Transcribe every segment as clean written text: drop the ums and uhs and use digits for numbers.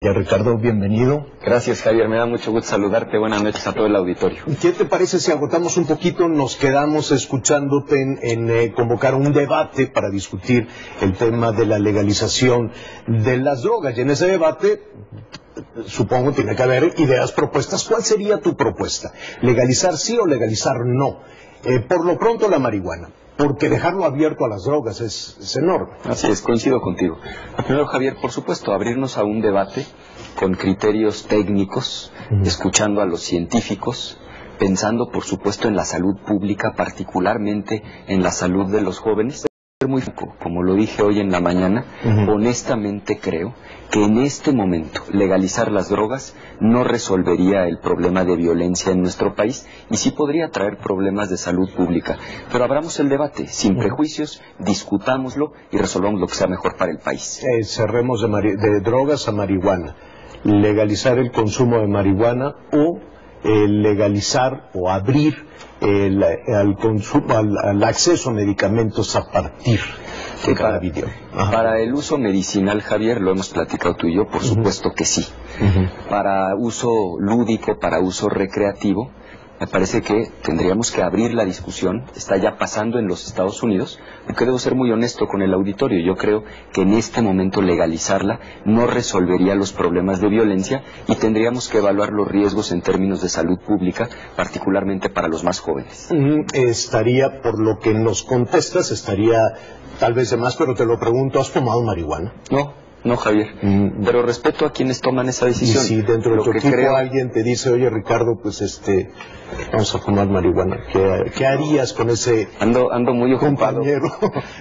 Ya, Ricardo, bienvenido. Gracias, Javier, me da mucho gusto saludarte. Buenas noches a todo el auditorio. ¿Qué te parece si agotamos un poquito? Nos quedamos escuchándote en convocar un debate para discutir el tema de la legalización de las drogas. Y en ese debate, supongo, tiene que haber ideas propuestas. ¿Cuál sería tu propuesta? ¿Legalizar sí o legalizar no? Por lo pronto la marihuana, porque dejarlo abierto a las drogas es enorme. Así es, coincido contigo. Primero, Javier, por supuesto, abrirnos a un debate con criterios técnicos, escuchando a los científicos, pensando, por supuesto, en la salud pública, particularmente en la salud de los jóvenes. Muy poco, como lo dije hoy en la mañana, honestamente creo que en este momento legalizar las drogas no resolvería el problema de violencia en nuestro país y sí podría traer problemas de salud pública. Pero abramos el debate, sin prejuicios, discutámoslo y resolvamos lo que sea mejor para el país. Cerremos de drogas a marihuana. Legalizar el consumo de marihuana o legalizar o abrir al acceso a medicamentos a partir de cada video. Para el uso medicinal, Javier, lo hemos platicado tú y yo, por supuesto que sí. Para uso lúdico, para uso recreativo, me parece que tendríamos que abrir la discusión. Está ya pasando en los Estados Unidos, aunque debo ser muy honesto con el auditorio. Yo creo que en este momento legalizarla no resolvería los problemas de violencia y tendríamos que evaluar los riesgos en términos de salud pública, particularmente para los más jóvenes. Estaría, por lo que nos contestas, estaría tal vez de más, pero te lo pregunto, ¿has tomado marihuana? No, Javier, pero respeto a quienes toman esa decisión. Y si dentro de tu equipo alguien te dice, oye, Ricardo, pues vamos a fumar marihuana, ¿qué harías con ese ando muy ocupado. Compañero?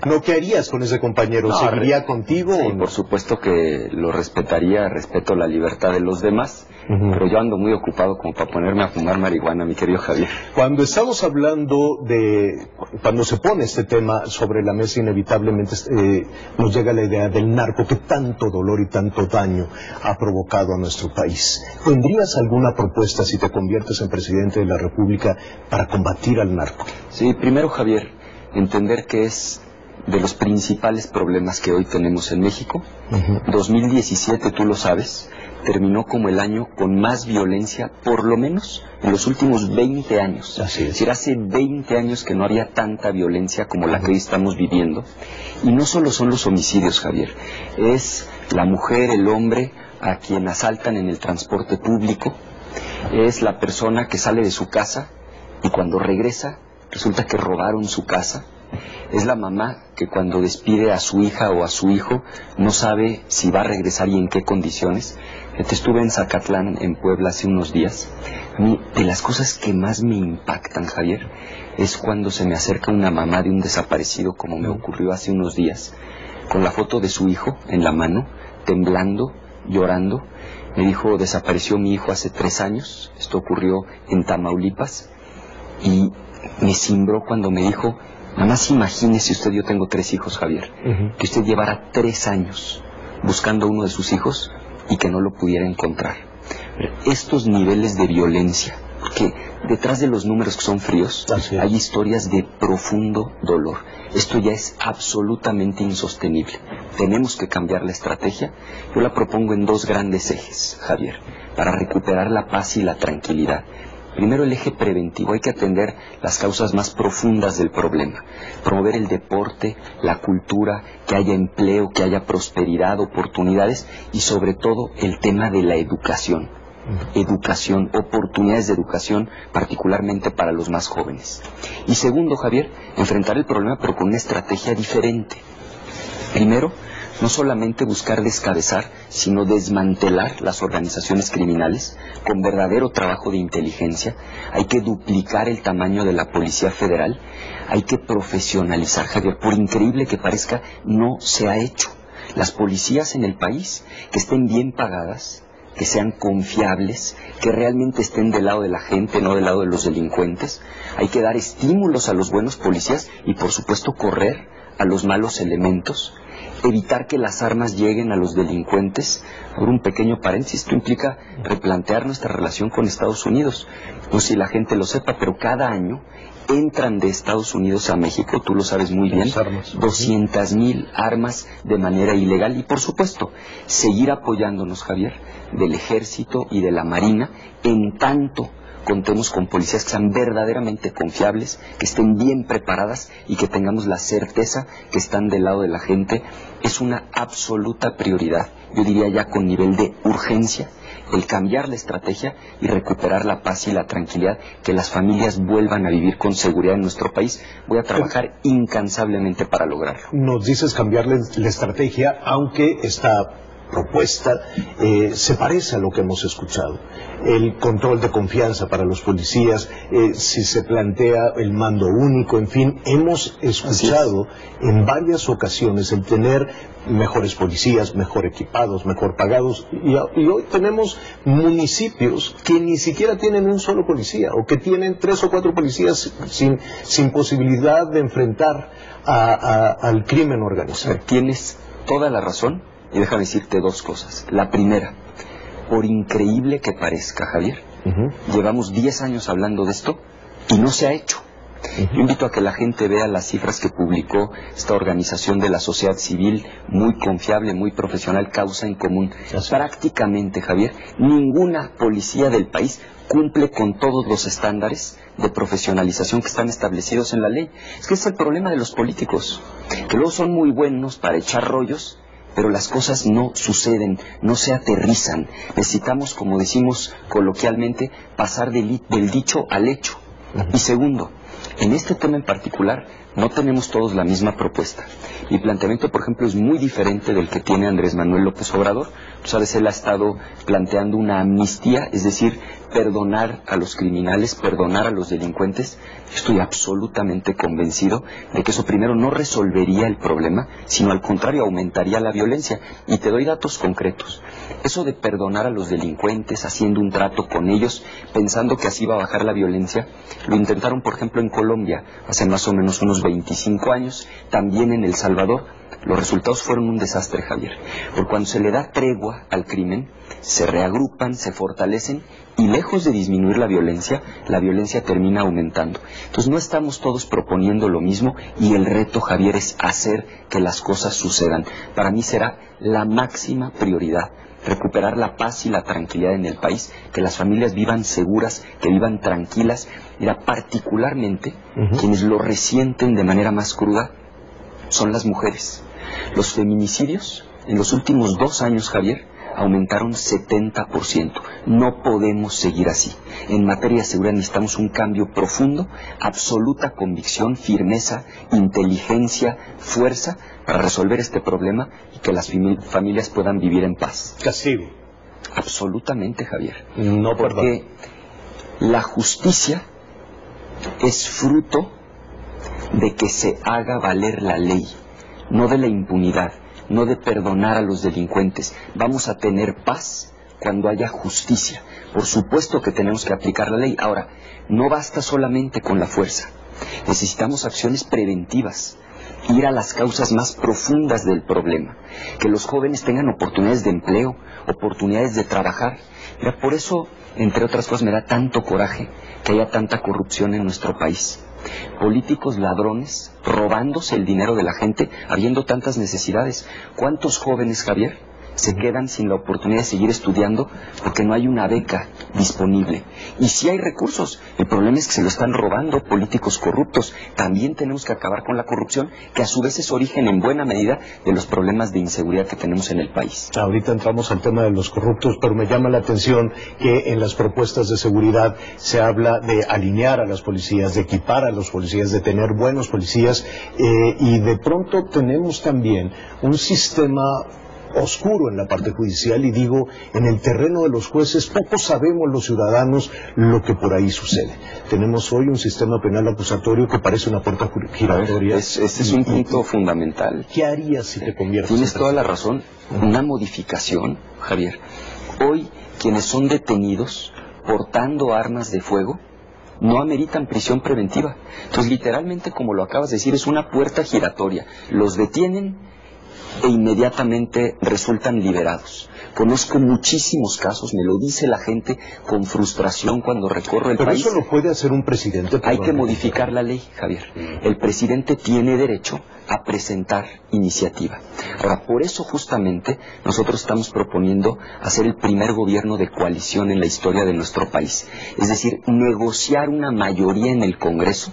No, ¿qué harías con ese compañero? ¿Seguiría contigo? Sí, o no? Por supuesto que lo respetaría, respeto la libertad de los demás, pero yo ando muy ocupado como para ponerme a fumar marihuana, mi querido Javier. Cuando estamos hablando cuando se pone este tema sobre la mesa, inevitablemente nos llega la idea del narco, que tanto dolor y tanto daño ha provocado a nuestro país. ¿Tendrías alguna propuesta si te conviertes en presidente de la República para combatir al narco? Sí, primero, Javier, entender que es de los principales problemas que hoy tenemos en México. 2017, tú lo sabes, terminó como el año con más violencia, por lo menos en los últimos 20 años. Así es. Es decir, hace 20 años que no había tanta violencia como la que hoy estamos viviendo. Y no solo son los homicidios, Javier, es la mujer, el hombre a quien asaltan en el transporte público, es la persona que sale de su casa y cuando regresa resulta que robaron su casa. Es la mamá que cuando despide a su hija o a su hijo no sabe si va a regresar y en qué condiciones. Estuve en Zacatlán, en Puebla, hace unos días. A mí, de las cosas que más me impactan, Javier, es cuando se me acerca una mamá de un desaparecido, como me ocurrió hace unos días, con la foto de su hijo en la mano, temblando, llorando. Me dijo, desapareció mi hijo hace 3 años, esto ocurrió en Tamaulipas, y me cimbró cuando me dijo, nada más imagínese usted, yo tengo 3 hijos, Javier, que usted llevara 3 años buscando a uno de sus hijos y que no lo pudiera encontrar. Estos niveles de violencia, porque detrás de los números que son fríos, hay historias de profundo dolor. Esto ya es absolutamente insostenible. Tenemos que cambiar la estrategia. Yo la propongo en 2 grandes ejes, Javier, para recuperar la paz y la tranquilidad. Primero, el eje preventivo. Hay que atender las causas más profundas del problema. Promover el deporte, la cultura, que haya empleo, que haya prosperidad, oportunidades y sobre todo el tema de la educación. Educación, oportunidades de educación, particularmente para los más jóvenes. Y segundo, Javier, enfrentar el problema pero con una estrategia diferente. Primero, no solamente buscar descabezar, sino desmantelar las organizaciones criminales con verdadero trabajo de inteligencia. Hay que duplicar el tamaño de la Policía Federal. Hay que profesionalizar, Javier. Por increíble que parezca, no se ha hecho. Las policías en el país que estén bien pagadas, que sean confiables, que realmente estén del lado de la gente, no del lado de los delincuentes. Hay que dar estímulos a los buenos policías y, por supuesto, correr a los malos elementos. evitar que las armas lleguen a los delincuentes. Abro un pequeño paréntesis, esto implica replantear nuestra relación con Estados Unidos. No sé si la gente lo sepa, pero cada año entran de Estados Unidos a México, tú lo sabes muy bien, 200,000 armas de manera ilegal. Y por supuesto, seguir apoyándonos, Javier, del Ejército y de la Marina, en tanto contemos con policías que sean verdaderamente confiables, que estén bien preparadas y que tengamos la certeza que están del lado de la gente. Es una absoluta prioridad, yo diría ya con nivel de urgencia, el cambiar la estrategia y recuperar la paz y la tranquilidad, que las familias vuelvan a vivir con seguridad en nuestro país. Voy a trabajar incansablemente para lograrlo. Nos dices cambiar la estrategia, aunque esta propuesta se parece a lo que hemos escuchado. El control de confianza para los policías, si se plantea el mando único, en fin, hemos escuchado en varias ocasiones el tener mejores policías, mejor equipados, mejor pagados, y hoy tenemos municipios que ni siquiera tienen un solo policía, o que tienen 3 o 4 policías sin posibilidad de enfrentar al crimen organizado. Tienes toda la razón. Y déjame decirte 2 cosas. La primera, por increíble que parezca, Javier, llevamos 10 años hablando de esto y no se ha hecho. Yo invito a que la gente vea las cifras que publicó esta organización de la sociedad civil, muy confiable, muy profesional, Causa en Común. Prácticamente, Javier, ninguna policía del país cumple con todos los estándares de profesionalización que están establecidos en la ley. Es que ese es el problema de los políticos, que luego son muy buenos para echar rollos, pero las cosas no suceden, no se aterrizan. Necesitamos, como decimos coloquialmente, pasar del dicho al hecho. Y segundo, en este tema en particular no tenemos todos la misma propuesta. Mi planteamiento, por ejemplo, es muy diferente del que tiene Andrés Manuel López Obrador. Tú sabes, él ha estado planteando una amnistía, es decir, perdonar a los criminales, perdonar a los delincuentes. Estoy absolutamente convencido de que eso primero no resolvería el problema, sino al contrario aumentaría la violencia. Y te doy datos concretos. Eso de perdonar a los delincuentes, haciendo un trato con ellos, pensando que así va a bajar la violencia, lo intentaron, por ejemplo, en Colombia, hace más o menos unos 25 años, también en El Salvador. Los resultados fueron un desastre, Javier. Porque cuando se le da tregua al crimen, se reagrupan, se fortalecen, y lejos de disminuir la violencia termina aumentando. Entonces no estamos todos proponiendo lo mismo, y el reto, Javier, es hacer que las cosas sucedan. Para mí será la máxima prioridad recuperar la paz y la tranquilidad en el país, que las familias vivan seguras, que vivan tranquilas. Mira, particularmente quienes lo resienten de manera más cruda son las mujeres. Los feminicidios en los últimos 2 años, Javier, aumentaron 70%. No podemos seguir así. En materia de seguridad necesitamos un cambio profundo, absoluta convicción, firmeza, inteligencia, fuerza para resolver este problema y que las familias puedan vivir en paz. Castigo. Absolutamente, Javier. No, porque la justicia es fruto de que se haga valer la ley, no de la impunidad, no de perdonar a los delincuentes. Vamos a tener paz cuando haya justicia. Por supuesto que tenemos que aplicar la ley. Ahora, no basta solamente con la fuerza. Necesitamos acciones preventivas, ir a las causas más profundas del problema, que los jóvenes tengan oportunidades de empleo, oportunidades de trabajar. Mira, por eso, entre otras cosas, me da tanto coraje que haya tanta corrupción en nuestro país. Políticos ladrones robándose el dinero de la gente, habiendo tantas necesidades. ¿Cuántos jóvenes, Javier, se quedan sin la oportunidad de seguir estudiando porque no hay una beca disponible? Y sí hay recursos, el problema es que se lo están robando políticos corruptos. También tenemos que acabar con la corrupción, que a su vez es origen en buena medida de los problemas de inseguridad que tenemos en el país. Ahorita entramos al tema de los corruptos, pero me llama la atención que en las propuestas de seguridad se habla de alinear a las policías, de equipar a los policías, de tener buenos policías, y de pronto tenemos también un sistema oscuro en la parte judicial, y digo, en el terreno de los jueces poco sabemos los ciudadanos lo que por ahí sucede. Tenemos hoy un sistema penal acusatorio que parece una puerta giratoria. Este es un punto fundamental. ¿Qué harías si te conviertes? Tienes toda la razón. Una modificación, Javier. Hoy quienes son detenidos portando armas de fuego no ameritan prisión preventiva. Entonces, literalmente, como lo acabas de decir, es una puerta giratoria. Los detienen, e inmediatamente resultan liberados. Conozco muchísimos casos, me lo dice la gente con frustración cuando recorro el país. Pero eso lo puede hacer un presidente. Hay que modificar la ley, Javier. El presidente tiene derecho a presentar iniciativa. Ahora, por eso justamente nosotros estamos proponiendo hacer el primer gobierno de coalición en la historia de nuestro país. Es decir, negociar una mayoría en el Congreso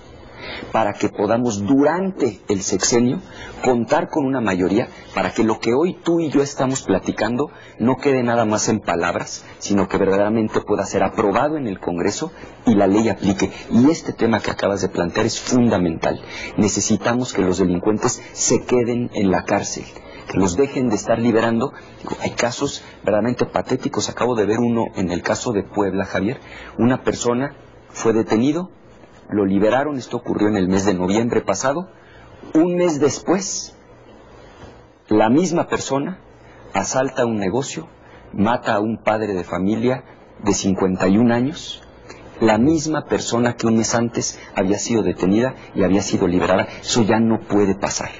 para que podamos durante el sexenio contar con una mayoría para que lo que hoy tú y yo estamos platicando no quede nada más en palabras, sino que verdaderamente pueda ser aprobado en el Congreso y la ley aplique. Y este tema que acabas de plantear es fundamental. Necesitamos que los delincuentes se queden en la cárcel, que los dejen de estar liberando. Hay casos verdaderamente patéticos. Acabo de ver uno en el caso de Puebla, Javier. Una persona fue detenido, lo liberaron, esto ocurrió en el mes de noviembre pasado. Un mes después, la misma persona asalta un negocio, mata a un padre de familia de 51 años, la misma persona que un mes antes había sido detenida y había sido liberada. Eso ya no puede pasar.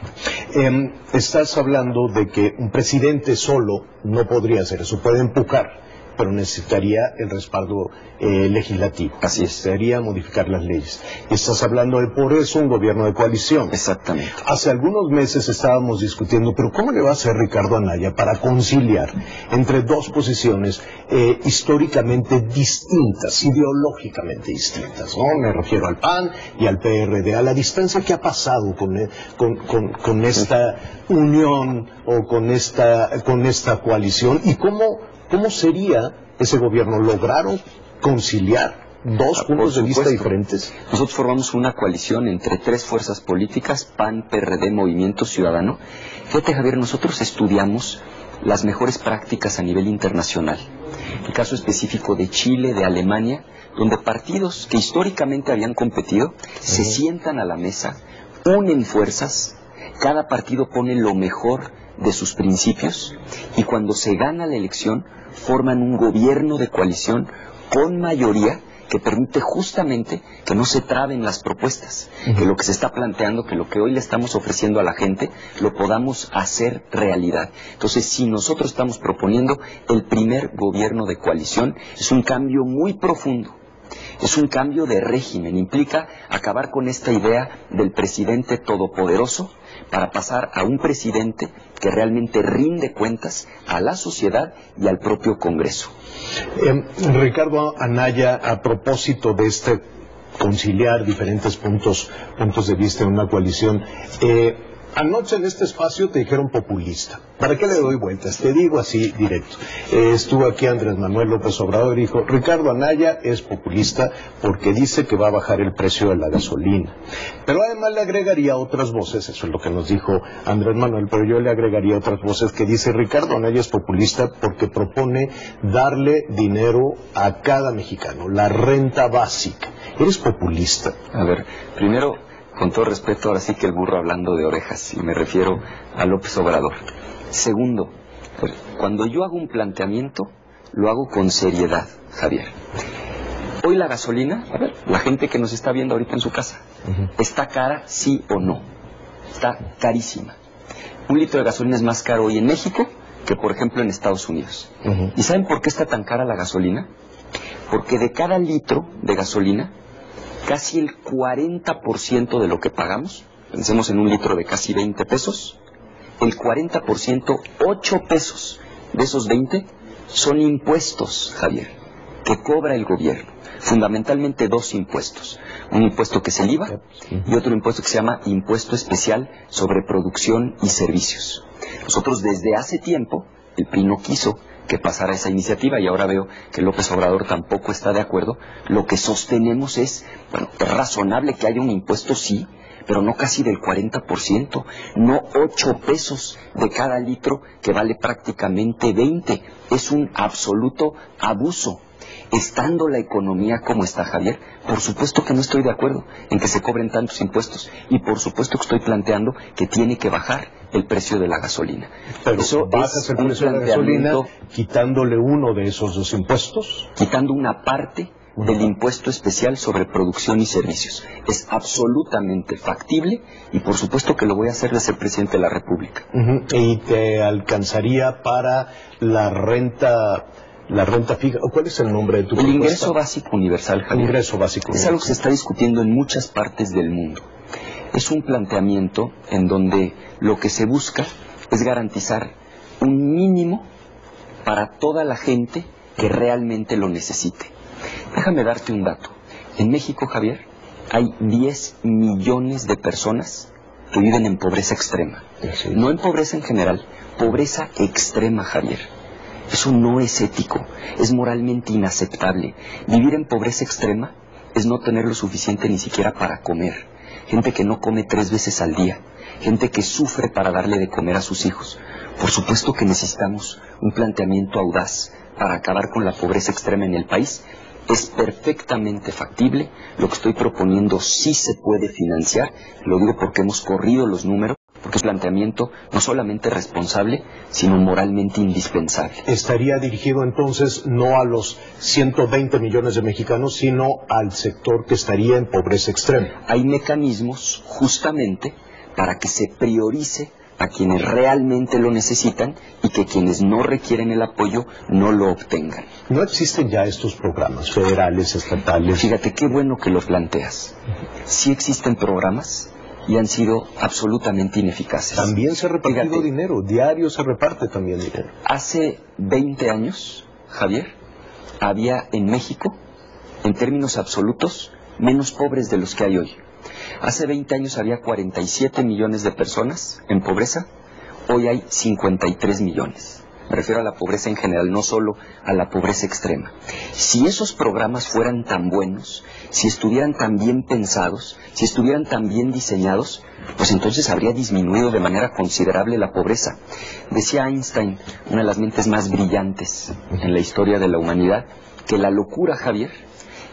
Estás hablando de que un presidente solo no podría hacer eso, puede empujar, pero necesitaría el respaldo legislativo. Así es. Necesitaría modificar las leyes. Estás hablando de, por eso, un gobierno de coalición. Exactamente. Hace algunos meses estábamos discutiendo, pero ¿cómo le va a hacer Ricardo Anaya para conciliar entre dos posiciones históricamente distintas, ideológicamente distintas, ¿no? Me refiero al PAN y al PRD, a la distancia que ha pasado con esta unión o con esta coalición, y ¿cómo sería ese gobierno? ¿Lograron conciliar dos puntos de vista diferentes? Nosotros formamos una coalición entre tres fuerzas políticas, PAN, PRD, Movimiento Ciudadano. Fíjate, Javier, nosotros estudiamos las mejores prácticas a nivel internacional. El caso específico de Chile, de Alemania, donde partidos que históricamente habían competido se sientan a la mesa, unen fuerzas, cada partido pone lo mejor de sus principios, y cuando se gana la elección forman un gobierno de coalición con mayoría que permite justamente que no se traben las propuestas, que lo que se está planteando, que lo que hoy le estamos ofreciendo a la gente, lo podamos hacer realidad. Entonces, si nosotros estamos proponiendo el primer gobierno de coalición, es un cambio muy profundo. Es un cambio de régimen, implica acabar con esta idea del presidente todopoderoso para pasar a un presidente que realmente rinde cuentas a la sociedad y al propio Congreso. Ricardo Anaya, a propósito de este conciliar diferentes puntos de vista en una coalición, anoche en este espacio te dijeron populista. ¿Para qué le doy vueltas? Te digo así directo. Estuvo aquí Andrés Manuel López Obrador y dijo, Ricardo Anaya es populista porque dice que va a bajar el precio de la gasolina. Pero además le agregaría otras voces, eso es lo que nos dijo Andrés Manuel, pero yo le agregaría otras voces que dice, Ricardo Anaya es populista porque propone darle dinero a cada mexicano, la renta básica. ¿Eres populista? A ver, primero, con todo respeto, ahora sí que el burro hablando de orejas, y me refiero a López Obrador. Segundo, cuando yo hago un planteamiento, lo hago con seriedad, Javier. Hoy la gasolina, a ver, la gente que nos está viendo ahorita en su casa, ¿está cara, sí o no? Está carísima. Un litro de gasolina es más caro hoy en México que, por ejemplo, en Estados Unidos. ¿Y saben por qué está tan cara la gasolina? Porque de cada litro de gasolina, casi el 40% de lo que pagamos, pensemos en un litro de casi 20 pesos, el 40%, 8 pesos de esos 20 son impuestos, Javier, que cobra el gobierno. Fundamentalmente dos impuestos. Un impuesto que es el IVA y otro impuesto que se llama Impuesto Especial sobre Producción y Servicios. Nosotros desde hace tiempo, el PRI no quiso que pasara esa iniciativa y ahora veo que López Obrador tampoco está de acuerdo. Lo que sostenemos es, bueno, es razonable que haya un impuesto, sí, pero no casi del 40%, no 8 pesos de cada litro que vale prácticamente 20. Es un absoluto abuso. Estando la economía como está, Javier, por supuesto que no estoy de acuerdo en que se cobren tantos impuestos y por supuesto que estoy planteando que tiene que bajar el precio de la gasolina. Pero eso ¿bajas el precio de la gasolina quitándole uno de esos dos impuestos? Quitando una parte del impuesto especial sobre producción y servicios. Es absolutamente factible y por supuesto que lo voy a hacer de ser presidente de la República. ¿Y te alcanzaría para la renta fija? ¿Cuál es el nombre de tu propuesta? El ingreso básico universal, Javier. Ingreso básico universal. Es algo que se está discutiendo en muchas partes del mundo. Es un planteamiento en donde lo que se busca es garantizar un mínimo para toda la gente que realmente lo necesite. Déjame darte un dato. En México, Javier, hay 10 millones de personas que viven en pobreza extrema. Sí. No en pobreza en general, pobreza extrema, Javier. Eso no es ético, es moralmente inaceptable. Vivir en pobreza extrema es no tener lo suficiente ni siquiera para comer. Gente que no come 3 veces al día, gente que sufre para darle de comer a sus hijos. Por supuesto que necesitamos un planteamiento audaz para acabar con la pobreza extrema en el país. Es perfectamente factible, lo que estoy proponiendo sí se puede financiar, lo digo porque hemos corrido los números, porque es un planteamiento no solamente responsable, sino moralmente indispensable. Estaría dirigido entonces no a los 120 millones de mexicanos, sino al sector que estaría en pobreza extrema. Hay mecanismos justamente para que se priorice a quienes realmente lo necesitan y que quienes no requieren el apoyo no lo obtengan. ¿No existen ya estos programas federales, estatales? Fíjate, qué bueno que lo planteas. Sí existen programas y han sido absolutamente ineficaces. También se ha repartido dinero, diario se reparte también dinero. Hace 20 años, Javier, había en México, en términos absolutos, menos pobres de los que hay hoy. Hace 20 años había 47 millones de personas en pobreza, hoy hay 53 millones. Me refiero a la pobreza en general, no solo a la pobreza extrema. Si esos programas fueran tan buenos, si estuvieran tan bien pensados, si estuvieran tan bien diseñados, pues entonces habría disminuido de manera considerable la pobreza. Decía Einstein, una de las mentes más brillantes en la historia de la humanidad, que la locura, Javier,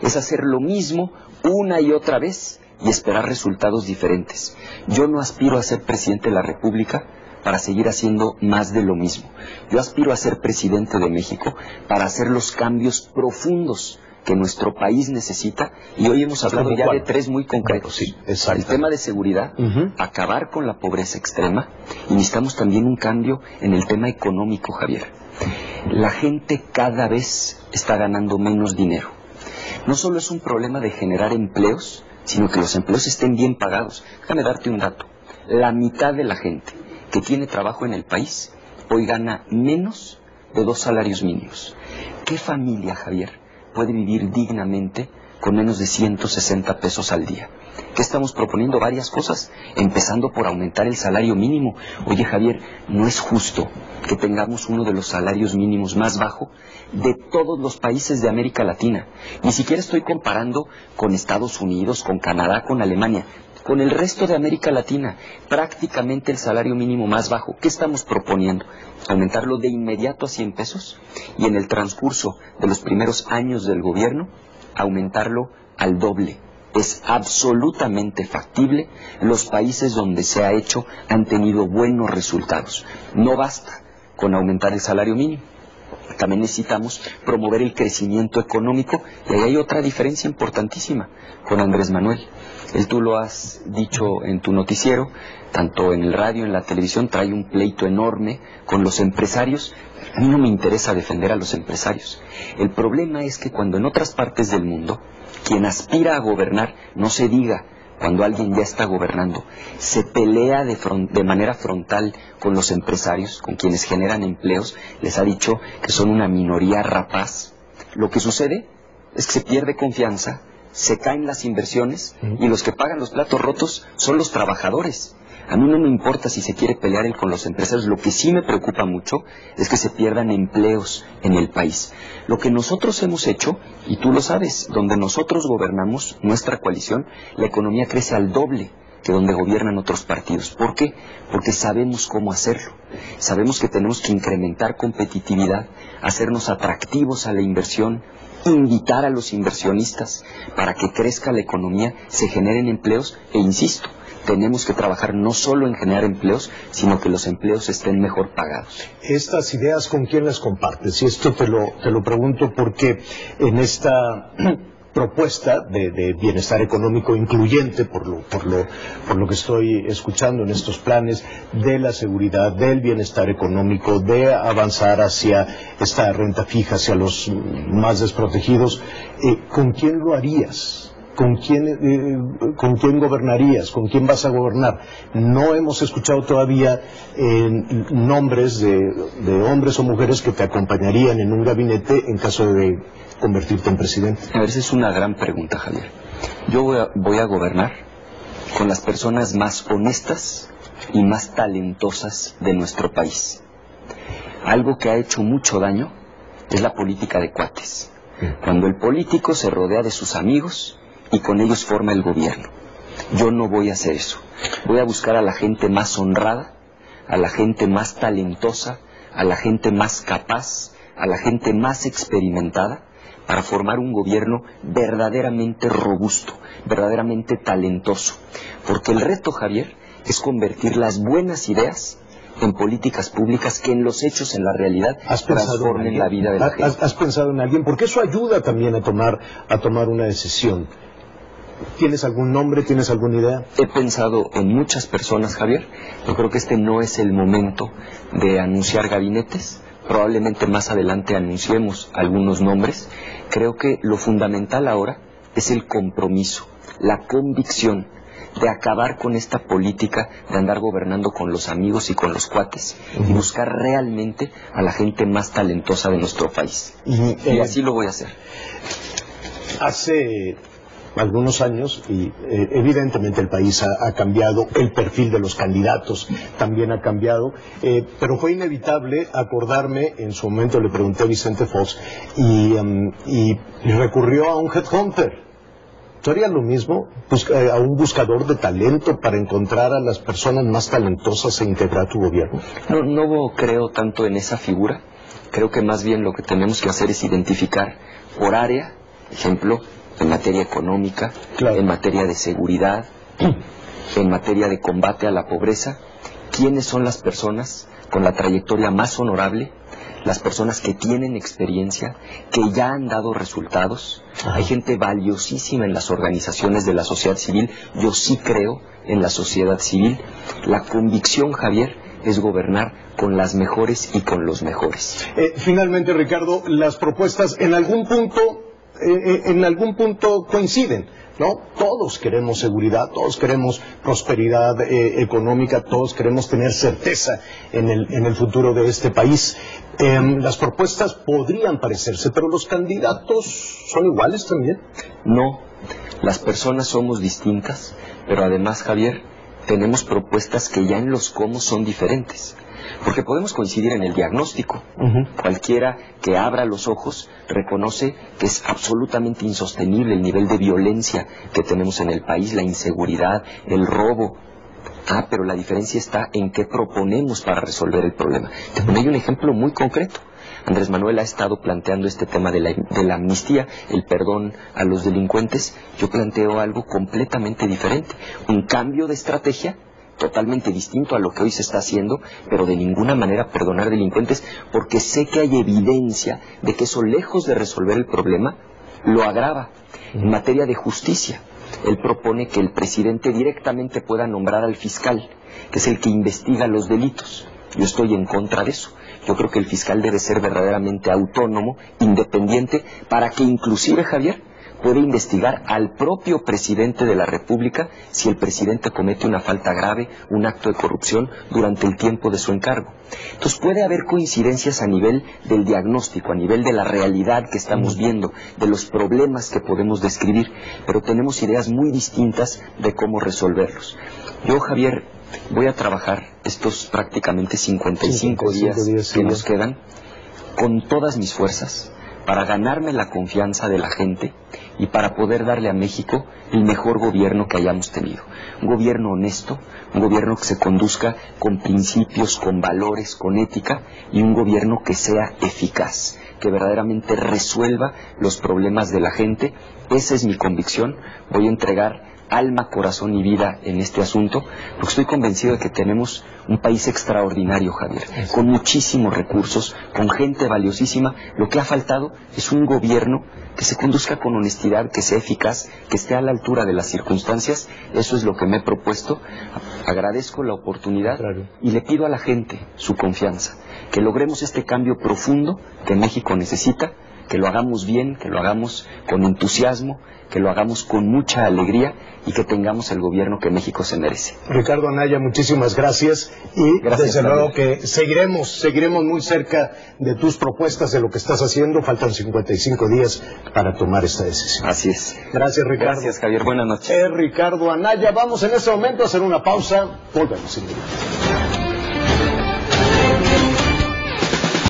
es hacer lo mismo una y otra vez y esperar resultados diferentes. Yo no aspiro a ser presidente de la República para seguir haciendo más de lo mismo. Yo aspiro a ser presidente de México para hacer los cambios profundos que nuestro país necesita, y hoy hemos hablado ya de 3 muy concretos. Sí, el tema de seguridad, acabar con la pobreza extrema, y necesitamos también un cambio en el tema económico, Javier. La gente cada vez está ganando menos dinero. No solo es un problema de generar empleos, sino que los empleos estén bien pagados. Déjame darte un dato. La mitad de la gente que tiene trabajo en el país hoy gana menos de 2 salarios mínimos. ¿Qué familia, Javier, puede vivir dignamente con menos de 160 pesos al día? ¿Qué estamos proponiendo? Varias cosas, empezando por aumentar el salario mínimo. Oye, Javier, no es justo que tengamos uno de los salarios mínimos más bajos de todos los países de América Latina. Ni siquiera estoy comparando con Estados Unidos, con Canadá, con Alemania, con el resto de América Latina, prácticamente el salario mínimo más bajo. ¿Qué estamos proponiendo? Aumentarlo de inmediato a 100 pesos y en el transcurso de los primeros años del gobierno, aumentarlo al doble. Es absolutamente factible. Los países donde se ha hecho han tenido buenos resultados. No basta con aumentar el salario mínimo. También necesitamos promover el crecimiento económico, y ahí hay otra diferencia importantísima con Andrés Manuel. Tú lo has dicho en tu noticiero, tanto en el radio, en la televisión, trae un pleito enorme con los empresarios. A mí no me interesa defender a los empresarios. El problema es que cuando en otras partes del mundo, quien aspira a gobernar, no se diga, cuando alguien ya está gobernando, se pelea de manera frontal con los empresarios, con quienes generan empleos, les ha dicho que son una minoría rapaz. Lo que sucede es que se pierde confianza, se caen las inversiones y los que pagan los platos rotos son los trabajadores. A mí no me importa si se quiere pelear él con los empresarios. Lo que sí me preocupa mucho es que se pierdan empleos en el país. Lo que nosotros hemos hecho, y tú lo sabes, donde nosotros gobernamos, nuestra coalición, la economía crece al doble que donde gobiernan otros partidos. ¿Por qué? Porque sabemos cómo hacerlo. Sabemos que tenemos que incrementar competitividad, hacernos atractivos a la inversión, invitar a los inversionistas para que crezca la economía, se generen empleos, e insisto, tenemos que trabajar no solo en generar empleos, sino que los empleos estén mejor pagados. Estas ideas, ¿con quién las compartes? Y esto te lo pregunto porque en esta propuesta de bienestar económico incluyente, por lo que estoy escuchando en estos planes, de la seguridad, del bienestar económico, de avanzar hacia esta renta fija, hacia los más desprotegidos. ¿Con quién lo harías? ¿Con quién gobernarías? ¿Con quién vas a gobernar? No hemos escuchado todavía nombres de hombres o mujeres que te acompañarían en un gabinete en caso de convertirte en presidente. A ver, esa es una gran pregunta, Javier. Yo voy a gobernar con las personas más honestas y más talentosas de nuestro país. Algo que ha hecho mucho daño es la política de cuates. Cuando el político se rodea de sus amigos y con ellos forma el gobierno. Yo no voy a hacer eso. Voy a buscar a la gente más honrada, a la gente más talentosa, a la gente más capaz, a la gente más experimentada, para formar un gobierno verdaderamente robusto, verdaderamente talentoso. Porque el reto, Javier, es convertir las buenas ideas en políticas públicas que en los hechos, en la realidad, transformen la vida de la gente. ¿Has pensado en alguien? Porque eso ayuda también a tomar una decisión. ¿Tienes algún nombre? ¿Tienes alguna idea? He pensado en muchas personas, Javier. Yo creo que este no es el momento de anunciar gabinetes. Probablemente más adelante anunciemos algunos nombres. Creo que lo fundamental ahora es el compromiso, la convicción de acabar con esta política de andar gobernando con los amigos y con los cuates y buscar realmente a la gente más talentosa de nuestro país. Y así lo voy a hacer. Hace algunos años, y evidentemente el país ha cambiado, el perfil de los candidatos también ha cambiado, pero fue inevitable acordarme, en su momento le pregunté a Vicente Fox, y recurrió a un headhunter. ¿Tú harías lo mismo? ¿A un buscador de talento para encontrar a las personas más talentosas e integrar tu gobierno? No creo tanto en esa figura. Creo que más bien lo que tenemos que hacer es identificar por área, ejemplo, en materia económica, claro, en materia de seguridad, en materia de combate a la pobreza, quiénes son las personas con la trayectoria más honorable, las personas que tienen experiencia, que ya han dado resultados. Hay gente valiosísima en las organizaciones de la sociedad civil. Yo sí creo en la sociedad civil. La convicción, Javier, es gobernar con las mejores y con los mejores. Finalmente, Ricardo, las propuestas en algún punto coinciden, ¿no? Todos queremos seguridad, todos queremos prosperidad económica, todos queremos tener certeza en el futuro de este país. Las propuestas podrían parecerse, pero los candidatos son iguales también. No, las personas somos distintas, pero además, Javier, tenemos propuestas que ya en los cómo son diferentes. Porque podemos coincidir en el diagnóstico. Cualquiera que abra los ojos reconoce que es absolutamente insostenible el nivel de violencia que tenemos en el país, la inseguridad, el robo. Pero la diferencia está en qué proponemos para resolver el problema. Te pongo un ejemplo muy concreto. Andrés Manuel ha estado planteando este tema de la amnistía, el perdón a los delincuentes. Yo planteo algo completamente diferente, un cambio de estrategia totalmente distinto a lo que hoy se está haciendo, pero de ninguna manera perdonar delincuentes, porque sé que hay evidencia de que eso, lejos de resolver el problema, lo agrava. En materia de justicia, él propone que el presidente directamente pueda nombrar al fiscal, que es el que investiga los delitos. Yo estoy en contra de eso. Yo creo que el fiscal debe ser verdaderamente autónomo, independiente, para que inclusive, Javier, puede investigar al propio presidente de la República si el presidente comete una falta grave, un acto de corrupción durante el tiempo de su encargo. Entonces puede haber coincidencias a nivel del diagnóstico, a nivel de la realidad que estamos viendo, de los problemas que podemos describir, pero tenemos ideas muy distintas de cómo resolverlos. Yo, Javier, voy a trabajar estos prácticamente 55 días que nos quedan con todas mis fuerzas para ganarme la confianza de la gente y para poder darle a México el mejor gobierno que hayamos tenido. Un gobierno honesto, un gobierno que se conduzca con principios, con valores, con ética, y un gobierno que sea eficaz, que verdaderamente resuelva los problemas de la gente. Esa es mi convicción. Voy a entregar alma, corazón y vida en este asunto, porque estoy convencido de que tenemos un país extraordinario, Javier, con muchísimos recursos, con gente valiosísima. Lo que ha faltado es un gobierno que se conduzca con honestidad, que sea eficaz, que esté a la altura de las circunstancias. Eso es lo que me he propuesto. Agradezco la oportunidad y le pido a la gente su confianza, que logremos este cambio profundo que México necesita, que lo hagamos bien, que lo hagamos con entusiasmo, que lo hagamos con mucha alegría y que tengamos el gobierno que México se merece. Ricardo Anaya, muchísimas gracias y gracias, desde luego que seguiremos muy cerca de tus propuestas, de lo que estás haciendo. Faltan 55 días para tomar esta decisión. Así es. Gracias, Ricardo. Gracias, Javier. Buenas noches. Ricardo Anaya. Vamos en este momento a hacer una pausa. Volvemos inmediatamente.